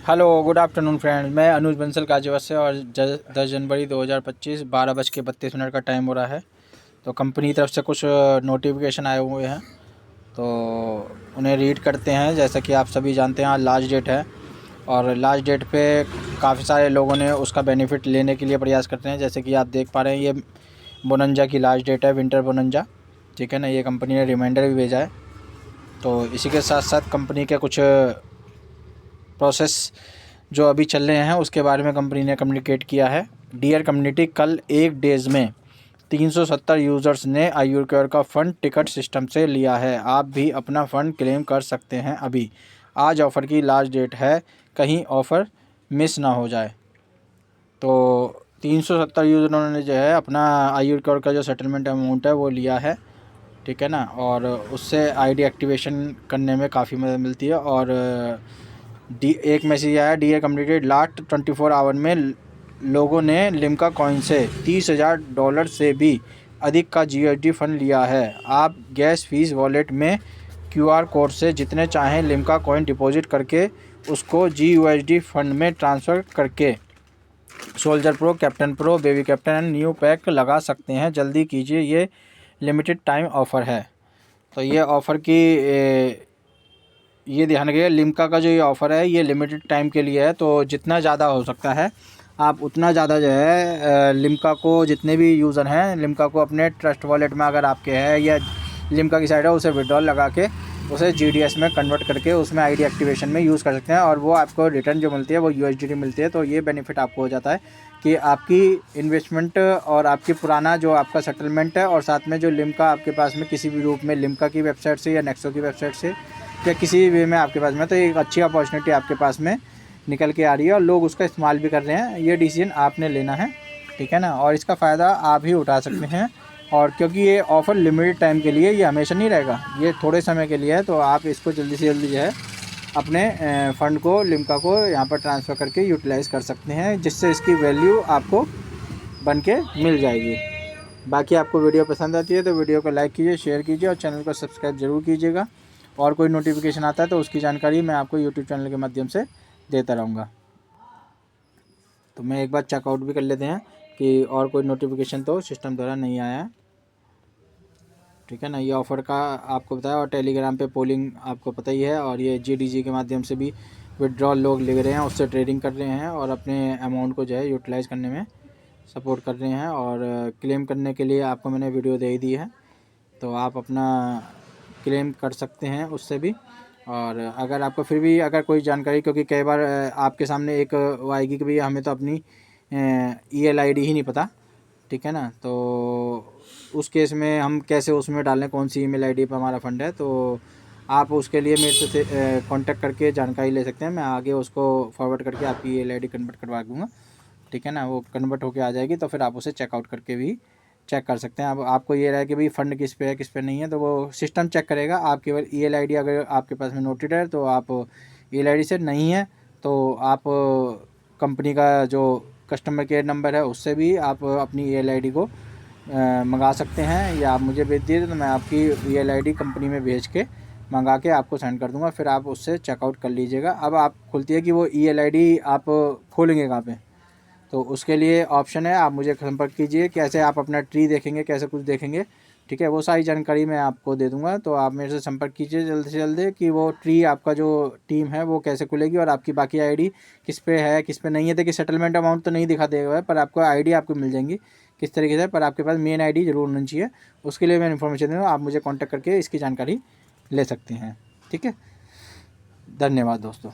Hello, good afternoon friends. मैं अनुज बंसल गाजियाबाद से और 10 जनवरी 2025 12:32 का टाइम हो रहा है। तो कंपनी की तरफ से कुछ नोटिफिकेशन आए हुए हैं, तो उन्हें रीड करते हैं। जैसा कि आप सभी जानते हैं, आज लास्ट डेट है और लास्ट डेट पे काफ़ी सारे लोगों ने उसका बेनिफिट लेने के लिए प्रयास करते हैं। जैसे कि आप देख पा रहे हैं, ये बोनंजा की लास्ट डेट है, विंटर बोनंजा, ठीक है ना। ये कंपनी ने रिमाइंडर भी भेजा है। तो इसी के साथ साथ कंपनी के कुछ प्रोसेस जो अभी चल रहे हैं उसके बारे में कंपनी ने कम्युनिकेट किया है। डियर कम्युनिटी, कल एक डेज़ में 370 यूज़र्स ने आयुर्क्योर का फ़ंड टिकट सिस्टम से लिया है। आप भी अपना फ़ंड क्लेम कर सकते हैं अभी। आज ऑफ़र की लास्ट डेट है, कहीं ऑफ़र मिस ना हो जाए। तो 370 यूज़रों ने जो है अपना आयुर्क्योर का जो सेटलमेंट अमाउंट है वो लिया है, ठीक है ना। और उससे आईडी एक्टिवेशन करने में काफ़ी मदद मिलती है। और एक मैसेज आया, डियर कम्युनिटी, लास्ट 24 आवर में लोगों ने लिम्का कॉइन से $30,000 से भी अधिक का GUSD फंड लिया है। आप गैस फीस वॉलेट में QR कोड से जितने चाहें लिम्का कॉइन डिपॉजिट करके उसको GUSD फंड में ट्रांसफ़र करके soldier pro, captain pro, baby captain and new pack लगा सकते हैं। जल्दी कीजिए, ये लिमिटेड टाइम ऑफ़र है। तो ये ऑफ़र की ये ध्यान रखिएगा, लिम्का का जो ये ऑफ़र है ये लिमिटेड टाइम के लिए है। तो जितना ज़्यादा हो सकता है आप उतना ज़्यादा जो है लिम्का को, जितने भी यूज़र हैं लिम्का को अपने ट्रस्ट वॉलेट में अगर आपके है या लिम्का की साइड है, उसे विड्रॉल लगा के उसे GDS में कन्वर्ट करके उसमें आईडी एक्टिवेशन में यूज़ कर सकते हैं। और वो आपको रिटर्न जो मिलती है वो USDT मिलती है। तो ये बेनिफिट आपको हो जाता है कि आपकी इन्वेस्टमेंट और आपकी पुराना जो आपका सेटलमेंट है और साथ में जो लिम्का आपके पास में किसी भी रूप में लिम्का की वेबसाइट से या नेक्सो की वेबसाइट से या किसी भी वे में आपके पास में, तो एक अच्छी अपॉर्चुनिटी आपके पास में निकल के आ रही है और लोग उसका इस्तेमाल भी कर रहे हैं। ये डिसीजन आपने लेना है, ठीक है ना। और इसका फ़ायदा आप ही उठा सकते हैं। और क्योंकि ये ऑफ़र लिमिटेड टाइम के लिए, ये हमेशा नहीं रहेगा, ये थोड़े समय के लिए है। तो आप इसको जल्दी से जल्दी जो है अपने फ़ंड को, लिम्का को यहाँ पर ट्रांसफ़र करके यूटिलाइज़ कर सकते हैं, जिससे इसकी वैल्यू आपको बन के मिल जाएगी। बाकी आपको वीडियो पसंद आती है तो वीडियो को लाइक कीजिए, शेयर कीजिए और चैनल को सब्सक्राइब ज़रूर कीजिएगा। और कोई नोटिफिकेशन आता है तो उसकी जानकारी मैं आपको यूट्यूब चैनल के माध्यम से देता रहूँगा। तो मैं एक बार चेकआउट भी कर लेते हैं कि और कोई नोटिफिकेशन तो सिस्टम द्वारा नहीं आया है, ठीक है ना। ये ऑफ़र का आपको बताया। और टेलीग्राम पे पोलिंग आपको पता ही है। और ये GDG के माध्यम से भी विड्रॉल लोग ले रहे हैं, उससे ट्रेडिंग कर रहे हैं और अपने अमाउंट को जो है यूटिलाइज़ करने में सपोर्ट कर रहे हैं। और क्लेम करने के लिए आपको मैंने वीडियो दे ही दी है, तो आप अपना क्लेम कर सकते हैं उससे भी। और अगर आपको फिर भी अगर कोई जानकारी, क्योंकि कई बार आपके सामने एक वो आएगी कि भैया हमें तो अपनी email ID ही नहीं पता, ठीक है ना। तो उस केस में हम कैसे उसमें डालें कौन सी email ID पर हमारा फ़ंड है, तो आप उसके लिए मेरे से कांटेक्ट करके जानकारी ले सकते हैं। मैं आगे उसको फॉरवर्ड करके आपकी email ID कन्वर्ट करवा दूँगा, ठीक है ना। वो कन्वर्ट होके आ जाएगी तो फिर आप उसे चेकआउट करके भी चेक कर सकते हैं। अब आपको ये रहा कि भाई फ़ंड किस पे है किस पे नहीं है, तो वो सिस्टम चेक करेगा। आप केवल email ID अगर आपके पास में नोटेड है तो आप email ID से, नहीं है तो आप कंपनी का जो कस्टमर केयर नंबर है उससे भी आप अपनी email ID को मंगा सकते हैं, या आप मुझे भेज दीजिए तो मैं आपकी email ID कंपनी में भेज के मंगा के आपको सेंड कर दूंगा। फिर आप उससे चेकआउट कर लीजिएगा। अब आप खुलती है कि वो email ID आप खोलेंगे कहाँ पे, तो उसके लिए ऑप्शन है, आप मुझे संपर्क कीजिए। कैसे आप अपना ट्री देखेंगे, कैसे कुछ देखेंगे, ठीक है, वो सारी जानकारी मैं आपको दे दूंगा। तो आप मेरे से संपर्क कीजिए जल्द से जल्द कि वो ट्री आपका जो टीम है वो कैसे खुलेगी और आपकी बाकी आईडी किस पे है किस पे नहीं है। देखिए सेटलमेंट अमाउंट तो नहीं दिखा देगा, पर आपको आईडी आपको मिल जाएंगी किस तरीके से, पर आपके पास मेन आईडी जरूर होनी चाहिए। उसके लिए मैं इन्फॉर्मेशन दूँगा, आप मुझे कॉन्टैक्ट करके इसकी जानकारी ले सकते हैं, ठीक है। धन्यवाद दोस्तों।